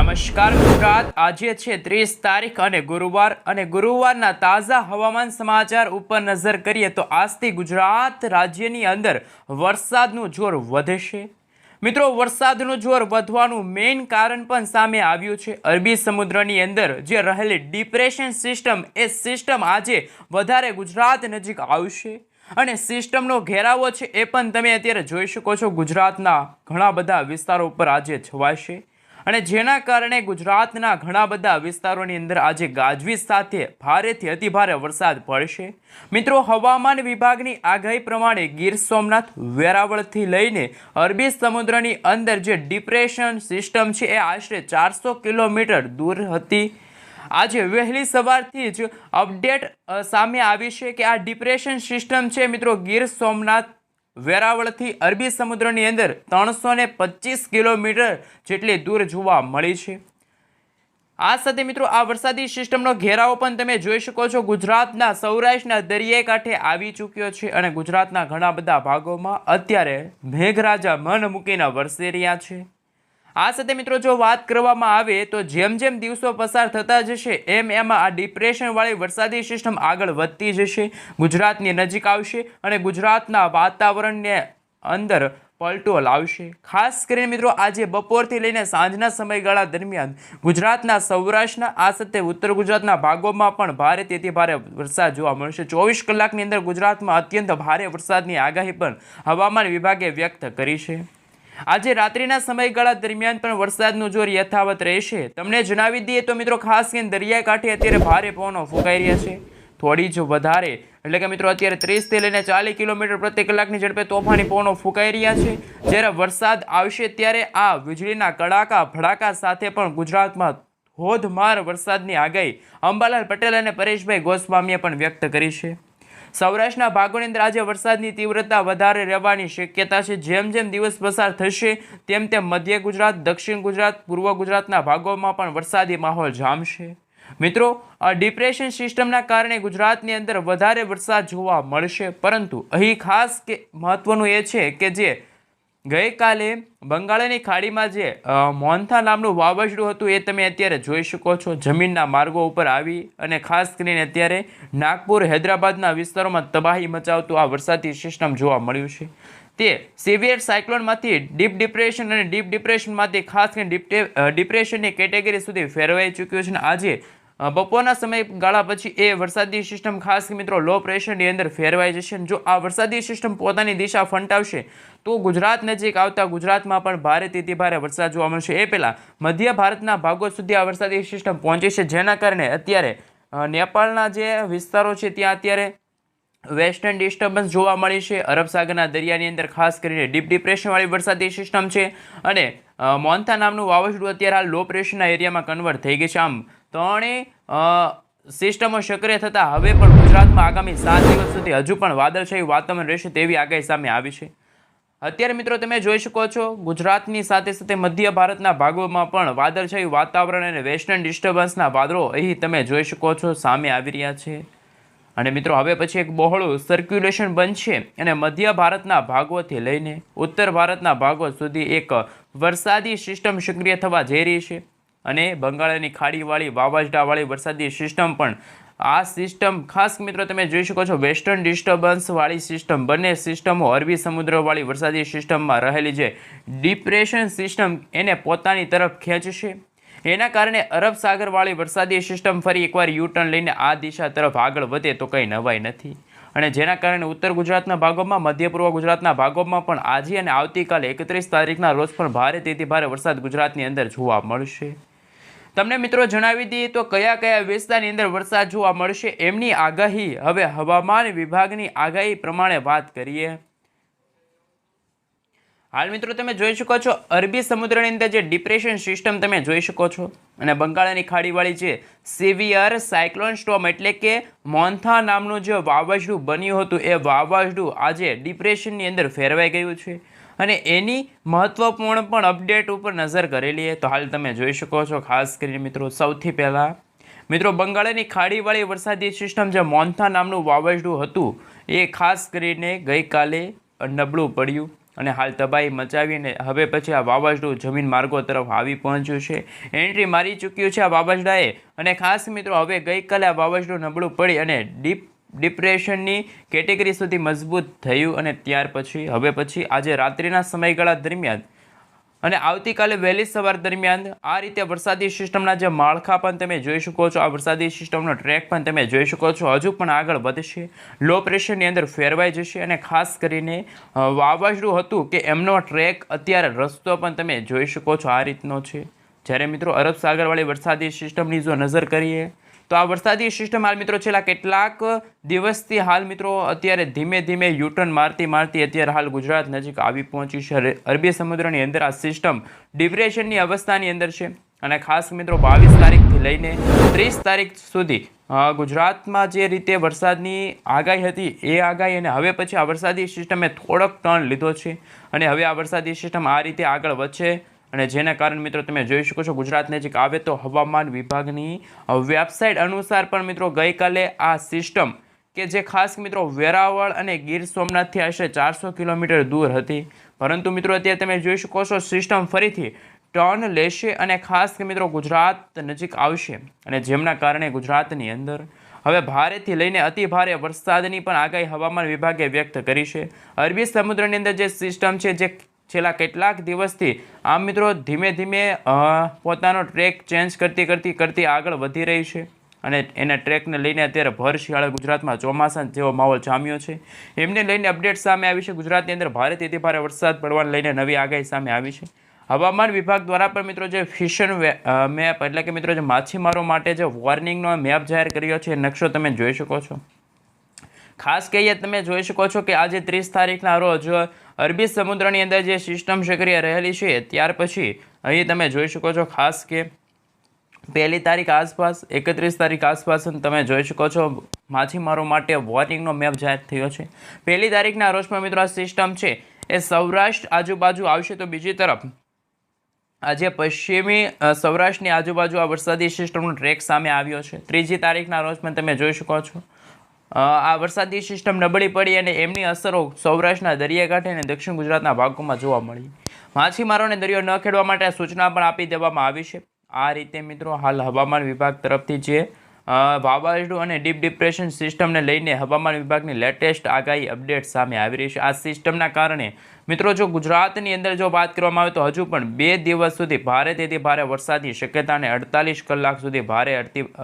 નમસ્કાર ગુજરાત, આજે છે 30 તારીખ અને ગુરુવારના તાજા હવામાન સમાચાર ઉપર નજર કરીએ તો આજથી ગુજરાત રાજ્યની અંદર વરસાદનું જોર વધશે। મિત્રો, વરસાદનું જોર વધવાનું મેઇન કારણ પણ સામે આવ્યું છે। અરબી સમુદ્રની અંદર જે રહેલી ડિપ્રેશન સિસ્ટમ, એ સિસ્ટમ આજે વધારે ગુજરાત નજીક આવશે અને સિસ્ટમનો ઘેરાવો છે એ પણ તમે અત્યારે જોઈ શકો છો। ગુજરાતના ઘણા બધા વિસ્તારો ઉપર આજે છવાશે અને જેના કારણે ગુજરાતના ઘણા બધા વિસ્તારોની અંદર આજે ગાજવીજ સાથે ભારેથી અતિભારે વરસાદ પડશે। મિત્રો, હવામાન વિભાગની આગાહી પ્રમાણે ગીર સોમનાથ, વેરાવળથી લઈને અરબી સમુદ્રની અંદર જે ડિપ્રેશન સિસ્ટમ છે એ આશરે 400 કિલોમીટર દૂર હતી। આજે વહેલી સવારથી જ અપડેટ સામે આવી છે કે આ ડિપ્રેશન સિસ્ટમ છે મિત્રો ગીર સોમનાથ, વેરાવળથી અરબી સમુદ્રની અંદર 325 કિલોમીટર જેટલી દૂર જોવા મળી છે। આ સાથે મિત્રો આ વરસાદી સિસ્ટમનો ઘેરાવો પણ તમે જોઈ શકો છો ગુજરાતના સૌરાષ્ટ્રના દરિયાઈ કાંઠે આવી ચૂક્યો છે અને ગુજરાતના ઘણા બધા ભાગોમાં અત્યારે મેઘરાજા મન મૂકીને વરસી રહ્યા છે। આ સાથે મિત્રો જો વાત કરવામાં આવે તો જેમ જેમ દિવસો પસાર થતા જશે એમ આ ડિપ્રેશનવાળી વરસાદી સિસ્ટમ આગળ વધતી જશે, ગુજરાતની નજીક આવશે અને ગુજરાતના વાતાવરણને અંદર પલટો લાવશે। ખાસ કરીને મિત્રો આજે બપોરથી લઈને સાંજના સમયગાળા દરમિયાન ગુજરાતના સૌરાષ્ટ્રના આ સાથે ઉત્તર ગુજરાતના ભાગોમાં પણ ભારેથી અતિભારે વરસાદ જોવા મળશે। 24 કલાકની અંદર ગુજરાતમાં અત્યંત ભારે વરસાદની આગાહી પણ હવામાન વિભાગે વ્યક્ત કરી છે। આજે રાત્રિના સમયગાળા દરમિયાન પણ વરસાદનું જોર યથાવત રહેશે। તમને જણાવી દઈએ તો મિત્રો ખાસ કરીને દરિયાઈ કાંઠે અત્યારે ભારે પવનો ફૂંકાઈ રહ્યા છે, થોડી જ વધારે એટલે કે મિત્રો અત્યારે 30 થી લઈને 40 કિલોમીટર પ્રતિ કલાકની ઝડપે તોફાની પવનો ફૂંકાઈ રહ્યા છે। જ્યારે વરસાદ આવશે ત્યારે આ વીજળીના કડાકા ભડાકા સાથે પણ ગુજરાતમાં ધોધમાર વરસાદની આગાહી અંબાલાલ પટેલ અને પરેશભાઈ ગોસ્વામીએ પણ વ્યક્ત કરી છે। સૌરાષ્ટ્રના ભાગોની અંદર આજે વરસાદની તીવ્રતા વધારે રહેવાની શક્યતા છે। જેમ જેમ દિવસ પસાર થશે તેમ તેમ મધ્ય ગુજરાત, દક્ષિણ ગુજરાત, પૂર્વ ગુજરાતના ભાગોમાં પણ વરસાદી માહોલ જામશે। મિત્રો, આ ડિપ્રેશન સિસ્ટમના કારણે ગુજરાતની અંદર વધારે વરસાદ જોવા મળશે, પરંતુ અહીં ખાસ મહત્વનું એ છે કે જે ગઈકાલે બંગાળની ખાડીમાં જે મોન્થા નામનું વાવાઝોડું હતું એ તમે અત્યારે જોઈ શકો છો જમીનના માર્ગો ઉપર આવી અને ખાસ કરીને અત્યારે નાગપુર, હૈદરાબાદના વિસ્તારોમાં તબાહી મચાવતું આ વરસાદી સિસ્ટમ જોવા મળ્યું છે। તે સિવિયર સાયક્લોનમાંથી ડીપ ડિપ્રેશન અને ડીપ ડિપ્રેશનમાંથી ખાસ કરીને ડિપ્રેશનની કેટેગરી સુધી ફેરવાઈ ચૂક્યું છે અને આજે બપોરના સમયગાળા પછી એ વરસાદી સિસ્ટમ ખાસ મિત્રો લો પ્રેશરની અંદર ફેરવાઈ જશે। જો આ વરસાદી સિસ્ટમ પોતાની દિશા ફંટાવશે તો ગુજરાત નજીક આવતા ગુજરાતમાં પણ ભારેથી અતિભારે વરસાદ જોવા મળશે। એ પહેલાં મધ્ય ભારતના ભાગો સુધી આ વરસાદી સિસ્ટમ પહોંચે છે, જેના કારણે અત્યારે નેપાળના જે વિસ્તારો છે ત્યાં અત્યારે વેસ્ટર્ન ડિસ્ટર્બન્સ જોવા મળી છે। અરબ સાગરના દરિયાની અંદર ખાસ કરીને ડીપ ડિપ્રેશનવાળી વરસાદી સિસ્ટમ છે અને મોન્થા નામનું વાવાઝોડું અત્યારે હાલ લો પ્રેશરના એરિયામાં કન્વર્ટ થઈ ગઈ છે। આમ ત્રણેય સિસ્ટમો સક્રિય થતાં હવે પણ ગુજરાતમાં આગામી 7 દિવસ સુધી હજુ પણ વાદળછાયું વાતાવરણ રહેશે તેવી આગાહી સામે આવી છે। અત્યારે મિત્રો તમે જોઈ શકો છો ગુજરાતની સાથે સાથે મધ્ય ભારતના ભાગોમાં પણ વાદળછાયું વાતાવરણ અને વેસ્ટર્ન ડિસ્ટર્બન્સના વાદળો અહીં તમે જોઈ શકો છો સામે આવી રહ્યા છે અને મિત્રો હવે પછી એક બહોળું સર્ક્યુલેશન બનશે અને મધ્ય ભારતના ભાગોથી લઈને ઉત્તર ભારતના ભાગો સુધી એક વરસાદી સિસ્ટમ સક્રિય થવા જઈ રહી છે અને બંગાળની ખાડીવાળી વાવાઝોડાવાળી વરસાદી સિસ્ટમ પણ આ સિસ્ટમ ખાસ મિત્રો તમે જોઈ શકો છો વેસ્ટર્ન ડિસ્ટર્બન્સવાળી સિસ્ટમ, બંને સિસ્ટમો અરબી સમુદ્રવાળી વરસાદી સિસ્ટમમાં રહેલી જે ડિપ્રેશન સિસ્ટમ એને પોતાની તરફ ખેંચશે। એના કારણે અરબ સાગરવાળી વરસાદી સિસ્ટમ ફરી એકવાર યુટર્ન લઈને આ દિશા તરફ આગળ વધે તો કંઈ નવાઈ નથી અને જેના કારણે ઉત્તર ગુજરાતના ભાગોમાં, મધ્ય પૂર્વ ગુજરાતના ભાગોમાં પણ આજે અને આવતીકાલે 31 તારીખના રોજ પણ ભારેથી ભારે વરસાદ ગુજરાતની અંદર જોવા મળશે। તમને મિત્રો જણાવી દઈએ તો કયા કયા વિસ્તારની અંદર વરસાદ જોવા મળશે એમની આગાહી હવે હવામાન વિભાગની આગાહી પ્રમાણે વાત કરીએ। હાલ મિત્રો તમે જોઈ શકો છો અરબી સમુદ્રની અંદર જે ડિપ્રેશન સિસ્ટમ તમે જોઈ શકો છો અને બંગાળની ખાડીવાળી જે સિવિયર સાયક્લોન સ્ટોર્મ એટલે કે મોન્થા નામનું જે વાવાઝોડું બન્યું હતું એ વાવાઝોડું આજે ડિપ્રેશનની અંદર ફેરવાઈ ગયું છે અને એની મહત્વપૂર્ણ પણ અપડેટ ઉપર નજર કરેલી તો હાલ તમે જોઈ શકો છો। ખાસ કરીને મિત્રો સૌથી પહેલાં મિત્રો બંગાળની ખાડીવાળી વરસાદી સિસ્ટમ જે મોન્થા નામનું વાવાઝોડું હતું એ ખાસ કરીને ગઈકાલે નબળું પડ્યું અને હાલ તબાહી મચાવીને હવે પછી આ વાવાઝોડું જમીન માર્ગો તરફ આવી પહોંચ્યું છે, એન્ટ્રી મારી ચૂક્યું છે આ વાવાઝોડાએ. અને ખાસ મિત્રો હવે ગઈકાલે આ વાવાઝોડું નબળું પડી અને ડિપ્રેશનની કેટેગરી સુધી મજબૂત થયું અને ત્યાર પછી હવે પછી આજે રાત્રિના સમયગાળા દરમિયાન અને આવતીકાલે વહેલી સવાર દરમિયાન આ રીતે વરસાદી સિસ્ટમના જે માળખા પણ તમે જોઈ શકો છો, આ વરસાદી સિસ્ટમનો ટ્રેક પણ તમે જોઈ શકો છો, હજુ પણ આગળ વધશે, લો પ્રેશરની અંદર ફેરવાઈ જશે. અને ખાસ કરીને વાવાઝોડું હતું કે એમનો ટ્રેક અત્યારે રસ્તો પણ તમે જોઈ શકો છો આ રીતનો છે. જ્યારે મિત્રો અરબ સાગરવાળી વરસાદી સિસ્ટમની જો નજર કરીએ તો આ વરસાદી સિસ્ટમ હાલ મિત્રો છેલ્લા કેટલાક દિવસથી હાલ મિત્રો અત્યારે ધીમે ધીમે યુટર્ન મારતી અત્યારે હાલ ગુજરાત નજીક આવી પહોંચી છે. અરબી સમુદ્રની અંદર આ સિસ્ટમ ડિપ્રેશનની અવસ્થાની અંદર છે અને ખાસ મિત્રો 22 તારીખથી લઈને 30 તારીખ સુધી ગુજરાતમાં જે રીતે વરસાદની આગાહી હતી એ આગાહી અને હવે પછી આ વરસાદી સિસ્ટમે થોડોક ટર્ન લીધો છે અને હવે આ વરસાદી સિસ્ટમ આ રીતે આગળ વધશે. અને જેના કારણે મિત્રો તમે જોઈ શકો છો ગુજરાત નજીક આવે તો હવામાન વિભાગની વેબસાઇટ અનુસાર પણ મિત્રો ગઈકાલે આ સિસ્ટમ કે જે ખાસ મિત્રો વેરાવળ અને ગીર સોમનાથથી આશરે 400 કિલોમીટર દૂર હતી, પરંતુ મિત્રો અત્યારે તમે જોઈ શકો છો સિસ્ટમ ફરીથી ટર્ન લેશે અને ખાસ મિત્રો ગુજરાત નજીક આવશે અને જેમના કારણે ગુજરાતની અંદર હવે ભારેથી લઈને અતિ ભારે વરસાદની પણ આગાહી હવામાન વિભાગે વ્યક્ત કરી છે. અરબી સમુદ્રની અંદર જે સિસ્ટમ છે જે છેલ્લા કેટલાક દિવસથી આમ મિત્રો ધીમે ધીમે પોતાનો ટ્રેક ચેન્જ કરતી આગળ વધી રહી છે અને એના ટ્રેકને લઈને અત્યારે ભર શિયાળે ગુજરાતમાં ચોમાસા જેવો માહોલ જામ્યો છે. એમને લઈને અપડેટ સામે આવી છે. ગુજરાતની અંદર ભારેથી અતિ ભારે વરસાદ પડવાને લઈને નવી આગાહી સામે આવી છે. હવામાન વિભાગ દ્વારા પણ મિત્રો જે ફિશન મેપ એટલે કે મિત્રો જે માછીમારો માટે જે વોર્નિંગનો મેપ જાહેર કર્યો છે એ નકશો તમે જોઈ શકો છો. ખાસ કહીએ તમે જોઈ શકો છો કે આજે 30 તારીખના રોજ અરબી સમુદ્રની અંદર જે સિસ્ટમ સક્રિય રહેલી છે ત્યાર પછી અહીં તમે જોઈ શકો છો ખાસ કે 1 તારીખ આસપાસ 31 તારીખ આસપાસ તમે જોઈ શકો છો માછીમારો માટે વોર્નિંગનો મેપ જાહેર થયો છે. 1 તારીખના રોજ પણ મિત્રો આ સિસ્ટમ છે એ સૌરાષ્ટ્ર આજુબાજુ આવશે તો બીજી તરફ આજે પશ્ચિમી સૌરાષ્ટ્રની આજુબાજુ આ વરસાદી સિસ્ટમનો ટ્રેક સામે આવ્યો છે. 3 તારીખના રોજ પણ તમે જોઈ શકો છો આ વરસાદી સિસ્ટમ નબળી પડી અને એમની અસરો સૌરાષ્ટ્રના દરિયાકાંઠે અને દક્ષિણ ગુજરાતના ભાગોમાં જોવા મળી. માછીમારોને દરિયો ન ખેડવા માટે સૂચના પણ આપી દેવામાં આવી છે. આ રીતે મિત્રો હાલ હવામાન વિભાગ તરફથી જે વાવાઝોડું અને ડીપ ડિપ્રેશન સિસ્ટમને લઈને હવામાન વિભાગની લેટેસ્ટ આગાહી અપડેટ સામે આવી રહી છે. આ સિસ્ટમના કારણે મિત્રો જો ગુજરાતની અંદર જો વાત કરવામાં આવે તો હજુ પણ 2 દિવસ સુધી ભારેથી ભારે વરસાદની શક્યતા અને 48 કલાક સુધી ભારે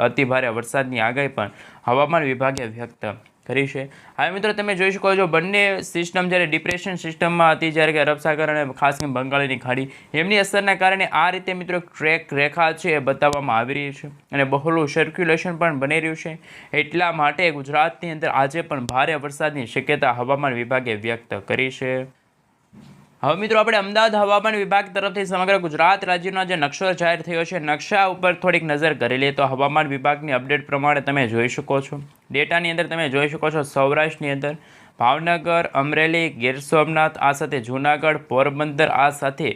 અતિ ભારે વરસાદની આગાહી પણ હવામાન વિભાગે વ્યક્ત કરી છે. હવે મિત્રો તમે જોઈ શકો છો બંને સિસ્ટમ જ્યારે ડિપ્રેશન સિસ્ટમમાં હતી જ્યારે કે અરબ સાગર અને ખાસ કરીને બંગાળની ખાડી એમની અસરના કારણે આ રીતે મિત્રો ટ્રેક રેખા છે એ બતાવવામાં આવી રહી છે અને બહોળું સર્ક્યુલેશન પણ બની રહ્યું છે. એટલા માટે ગુજરાતની અંદર આજે પણ ભારે વરસાદની શક્યતા હવામાન વિભાગે વ્યક્ત કરી છે. હવે મિત્રો આપણે અમદાવાદ હવામાન વિભાગ તરફથી સમગ્ર ગુજરાત રાજ્યનો જે નકશો જાહેર થયો છે નકશા ઉપર થોડીક નજર કરી લઈએ તો હવામાન વિભાગની અપડેટ પ્રમાણે તમે જોઈ શકો છો ડેટાની અંદર તમે જોઈ શકો છો સૌરાષ્ટ્રની અંદર ભાવનગર, અમરેલી, ગીર સોમનાથ, આ સાથે જૂનાગઢ, પોરબંદર, આ સાથે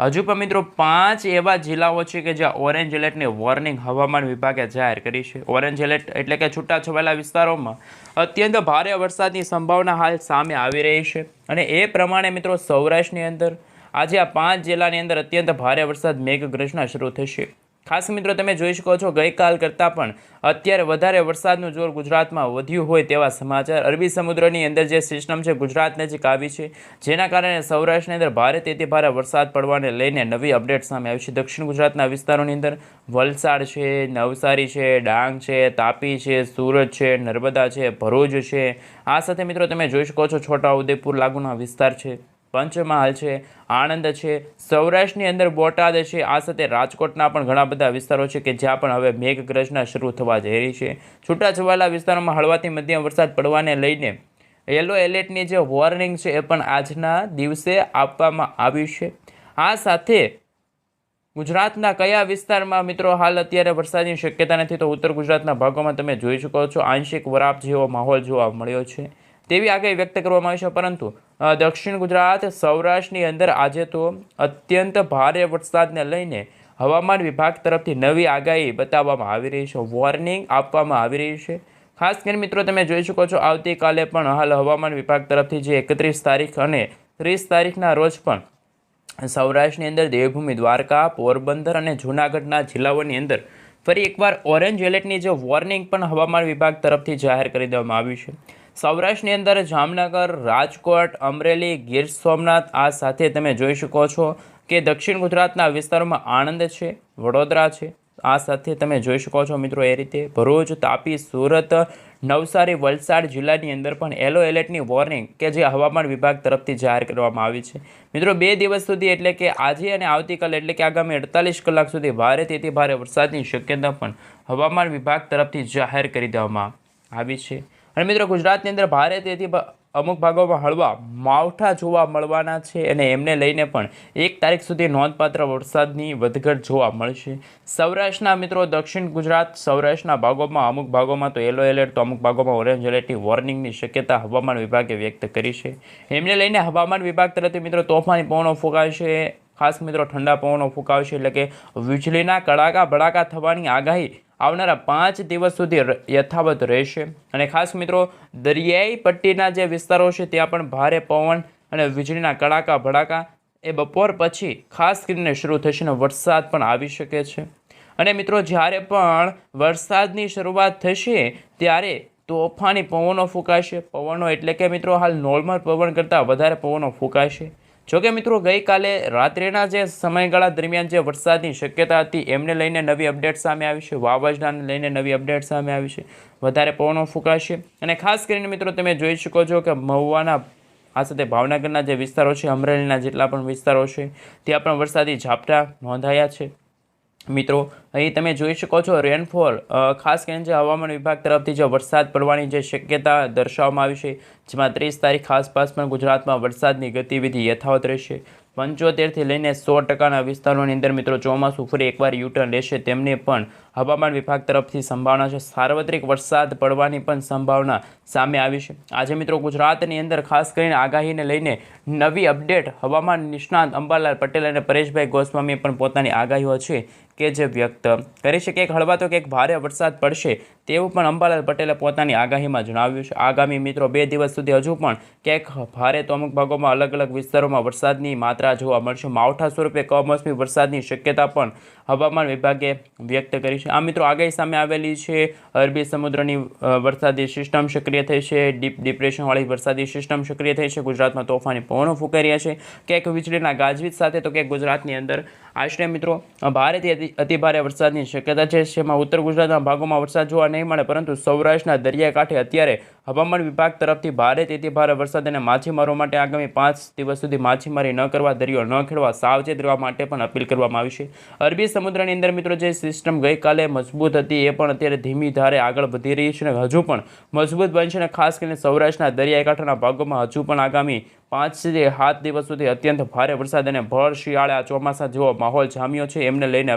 હજુ પણ મિત્રો 5 એવા જિલ્લાઓ છે કે જ્યાં ઓરેન્જ એલર્ટની વોર્નિંગ હવામાન વિભાગે જાહેર કરી છે. ઓરેન્જ એલર્ટ એટલે કે છૂટાછવાયેલા વિસ્તારોમાં અત્યંત ભારે વરસાદની સંભાવના હાલ સામે આવી રહી છે અને એ પ્રમાણે મિત્રો સૌરાષ્ટ્રની અંદર આજે આ 5 જિલ્લાની અંદર અત્યંત ભારે વરસાદ મેઘગર્જના શરૂ થશે. ખાસ મિત્રો તમે જોઈ શકો છો ગઈકાલ કરતાં પણ અત્યારે વધારે વરસાદનું જોર ગુજરાતમાં વધ્યું હોય તેવા સમાચાર. અરબી સમુદ્રની અંદર જે સિસ્ટમ છે ગુજરાત નજીક આવી છે જેના કારણે સૌરાષ્ટ્રની અંદર ભારેથી ભારે વરસાદ પડવાને લઈને નવી અપડેટ સામે આવી છે. દક્ષિણ ગુજરાતના વિસ્તારોની અંદર વલસાડ છે, નવસારી છે, ડાંગ છે, તાપી છે, સુરત છે, નર્મદા છે, ભરૂચ છે, આ સાથે મિત્રો તમે જોઈ શકો છો છોટાઉદેપુર લાગુના વિસ્તાર છે, પંચમહાલ છે, આણંદ છે, સૌરાષ્ટ્રની અંદર બોટાદ છે, આ સાથે રાજકોટના પણ ઘણા બધા વિસ્તારો છે કે જ્યાં પણ હવે મેઘગર્જના શરૂ થવા જઈ રહી છે. છૂટાછવાયેલા વિસ્તારોમાં હળવાથી મધ્યમ વરસાદ પડવાને લઈને યલો એલર્ટની જે વોર્નિંગ છે એ પણ આજના દિવસે આપવામાં આવી છે. આ સાથે ગુજરાતના કયા વિસ્તારમાં મિત્રો હાલ અત્યારે વરસાદની શક્યતા નથી તો ઉત્તર ગુજરાતના ભાગોમાં તમે જોઈ શકો છો આંશિક વરાપ જેવો માહોલ જોવા મળ્યો છે તેવી આગાહી વ્યક્ત કરવામાં આવી છે. પરંતુ દક્ષિણ ગુજરાત, સૌરાષ્ટ્રની અંદર આજે તો અત્યંત ભારે વરસાદને લઈને હવામાન વિભાગ તરફથી નવી આગાહી બતાવવામાં આવી રહી છે, વોર્નિંગ આપવામાં આવી રહી છે. ખાસ કરીને મિત્રો તમે જોઈ શકો છો આવતીકાલે પણ હાલ હવામાન વિભાગ તરફથી જે 31 તારીખ અને 30 તારીખના રોજ પણ સૌરાષ્ટ્રની અંદર દેવભૂમિ દ્વારકા, પોરબંદર અને જૂનાગઢના જિલ્લાઓની અંદર ફરી એકવાર ઓરેન્જ એલર્ટની જે વોર્નિંગ પણ હવામાન વિભાગ તરફથી જાહેર કરી દેવામાં આવ્યું છે. સૌરાષ્ટ્રની અંદર જામનગર, રાજકોટ, અમરેલી, ગીર સોમનાથ, આ સાથે તમે જોઈ શકો છો કે દક્ષિણ ગુજરાતના વિસ્તારોમાં આણંદ છે, વડોદરા છે, આ સાથે તમે જોઈ શકો છો મિત્રો એ રીતે ભરૂચ, તાપી, સુરત, નવસારી, વલસાડ જિલ્લાની અંદર પણ યલો એલર્ટની વોર્નિંગ કે જે હવામાન વિભાગ તરફથી જાહેર કરવામાં આવી છે. મિત્રો 2 દિવસ સુધી એટલે કે આજે અને આવતીકાલે એટલે કે આગામી 48 કલાક સુધી ભારેથી ભારે વરસાદની શક્યતા પણ હવામાન વિભાગ તરફથી જાહેર કરી દેવામાં આવી છે. અને મિત્રો ગુજરાતની અંદર ભારેથી અમુક ભાગોમાં હળવા માવઠા જોવા મળવાના છે અને એમને લઈને પણ 1 તારીખ સુધી નોંધપાત્ર વરસાદની વધઘટ જોવા મળશે. સૌરાષ્ટ્રના મિત્રો દક્ષિણ ગુજરાત સૌરાષ્ટ્રના ભાગોમાં અમુક ભાગોમાં તો યલો એલર્ટ તો અમુક ભાગોમાં ઓરેન્જ એલર્ટની વોર્નિંગની શક્યતા હવામાન વિભાગે વ્યક્ત કરી છે. એમને લઈને હવામાન વિભાગ તરફથી મિત્રો તોફાની પવનો ફૂંકાશે, ખાસ મિત્રો ઠંડા પવનો ફૂંકાવશે એટલે કે વીજળીના કડાકા ભડાકા થવાની આગાહી આવનારા 5 દિવસ સુધી યથાવત રહેશે. અને ખાસ મિત્રો દરિયાઈ પટ્ટીના જે વિસ્તારો છે ત્યાં પણ ભારે પવન અને વીજળીના કડાકા ભડાકા એ બપોર પછી ખાસ કરીને શરૂ થશે અને વરસાદ પણ આવી શકે છે. અને મિત્રો જ્યારે પણ વરસાદની શરૂઆત થશે ત્યારે તોફાની પવનો ફૂંકાશે. પવનો એટલે કે મિત્રો હાલ નોર્મલ પવન કરતાં વધારે પવનો ફૂંકાશે. જોકે મિત્રો ગઈકાલે રાત્રિના જે સમયગાળા દરમિયાન જે વરસાદની શક્યતા હતી એમને લઈને નવી અપડેટ સામે આવી છે, વાવાઝોડાને લઈને નવી અપડેટ સામે આવી છે, વધારે પવનો ફૂંકાશે. અને ખાસ કરીને મિત્રો તમે જોઈ શકો છો કે મહુવાના આ સાથે ભાવનગરના જે વિસ્તારો છે, અમરેલીના જેટલા પણ વિસ્તારો છે ત્યાં પણ વરસાદી ઝાપટા નોંધાયા છે. મિત્રો અહીં તમે જોઈ શકો છો રેનફોલ ખાસ કરીને જે હવામાન વિભાગ તરફથી જે વરસાદ પડવાની જે શક્યતા દર્શાવવામાં આવી છે, જેમાં 30 તારીખ આસપાસ પણ ગુજરાતમાં વરસાદની ગતિવિધિ યથાવત રહેશે. 75થી લઈને 100% વિસ્તારોની અંદર મિત્રો ચોમાસું ફરી એકવાર યુટર્ન લેશે તેમને પણ હવામાન વિભાગ તરફથી સંભાવના છે. સાર્વત્રિક વરસાદ પડવાની પણ સંભાવના સામે આવી છે. આજે મિત્રો ગુજરાતની અંદર ખાસ કરીને આગાહીને લઈને નવી અપડેટ હવામાન નિષ્ણાંત અંબાલાલ પટેલ અને પરેશભાઈ ગોસ્વામીએ પણ પોતાની આગાહીઓ છે કે જે વ્યક્ત કરી છે. કે હળવા તો કંઈક ભારે વરસાદ પડશે તેવું પણ અંબાલાલ પટેલે પોતાની આગાહીમાં જણાવ્યું છે. આગામી મિત્રો 2 દિવસ સુધી હજુ પણ ક્યાંક ભારે તો અમુક ભાગોમાં અલગ અલગ વિસ્તારોમાં વરસાદની માત્રા જોવા મળશે. માવઠા સ્વરૂપે કમોસમી વરસાદની શક્યતા પણ હવામાન વિભાગે વ્યક્ત કરી છે. આ મિત્રો આગાહી સામે આવેલી છે. અરબી સમુદ્રની વરસાદી સિસ્ટમ સક્રિય થઈ છે, ડીપ ડિપ્રેશનવાળી વરસાદી સિસ્ટમ સક્રિય થઈ છે. ગુજરાતમાં તોફાની પવનો ફૂંકાઈ રહ્યા છે, ક્યાંક વીજળીના ગાજવીજ સાથે તો ક્યાંક ગુજરાતની અંદર આશરે મિત્રો ભારેથી અતિભારે વરસાદની શક્યતા છે. જેમાં ઉત્તર ગુજરાતના ભાગોમાં વરસાદ જોવા નહીં મળે, પરંતુ સૌરાષ્ટ્રના દરિયાકાંઠે અત્યારે હવામાન વિભાગ તરફથી ભારેથી અતિભારે વરસાદ અને માછીમારો માટે આગામી 5 દિવસ સુધી માછીમારી ન કરવા, દરિયો ન ખેડવા, સાવચેત રહેવા માટે પણ અપીલ કરવામાં આવી છે. અરબી સમુદ્રની અંદર મિત્રો જે સિસ્ટમ ગઈકાલે મજબૂત હતી એ પણ અત્યારે ધીમી ધારે આગળ વધી રહી છે અને હજુ પણ મજબૂત બનશે. અને ખાસ કરીને સૌરાષ્ટ્રના દરિયાકાંઠાના ભાગોમાં હજુ પણ આગામી 5 થી 7 દિવસ સુધી અત્યંત ભારે વરસાદ અને ભર શિયાળે આ ચોમાસા જેવો માહોલ જામ્યો છે. એમને લઈને